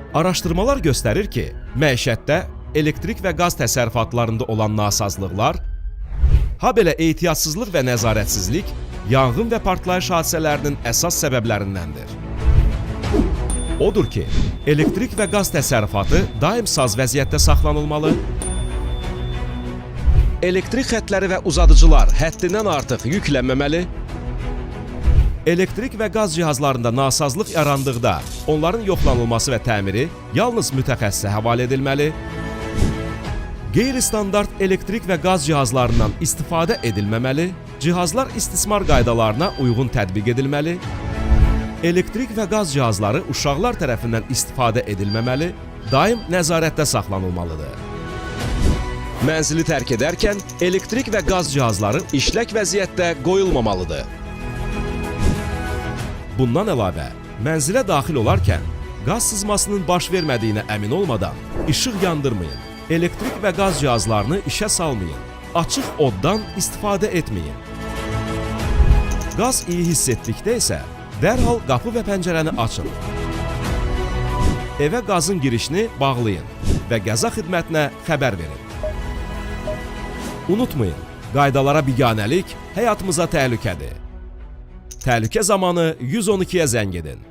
Araşdırmalar göstərir ki, məişətdə elektrik və qaz təsərrüfatlarında olan nasazlıqlar, ha belə ehtiyatsızlıq və nəzarətsizlik yanğın və partlayış hadisələrinin əsas səbəblərindəndir. Odur ki, elektrik və qaz təsərrüfatı daim saz vəziyyətdə saxlanılmalı, elektrik xəttləri və uzadıcılar həddindən artıq yüklənməməli, elektrik və qaz cihazlarında nasazlıq yarandıqda onların yoxlanılması və təmiri yalnız mütəxəssisə həvalə edilməli, qeyri-standart elektrik və qaz cihazlarından istifadə edilməməli, cihazlar istismar qaydalarına uyğun tətbiq edilməli, elektrik və qaz cihazları uşaqlar tərəfindən istifadə edilməməli, daim nəzarətdə saxlanılmalıdır. Mənzili tərk edərkən elektrik və qaz cihazları işlək vəziyyətdə qoyulmamalıdır. Bundan əlavə, mənzilə daxil olarkən qaz sızmasının baş vermədiyinə əmin olmadan işıq yandırmayın, elektrik və qaz cihazlarını işə salmayın, açıq oddan istifadə etməyin. Qaz iyi hiss etdikdə isə dərhal qapı və pəncərəni açın. Evə qazın girişini bağlayın və qəza xidmətinə xəbər verin. Unutmayın, qaydalara biganəlik həyatımıza təhlükədir. Təhlükə zamanı 112-yə zəng edin.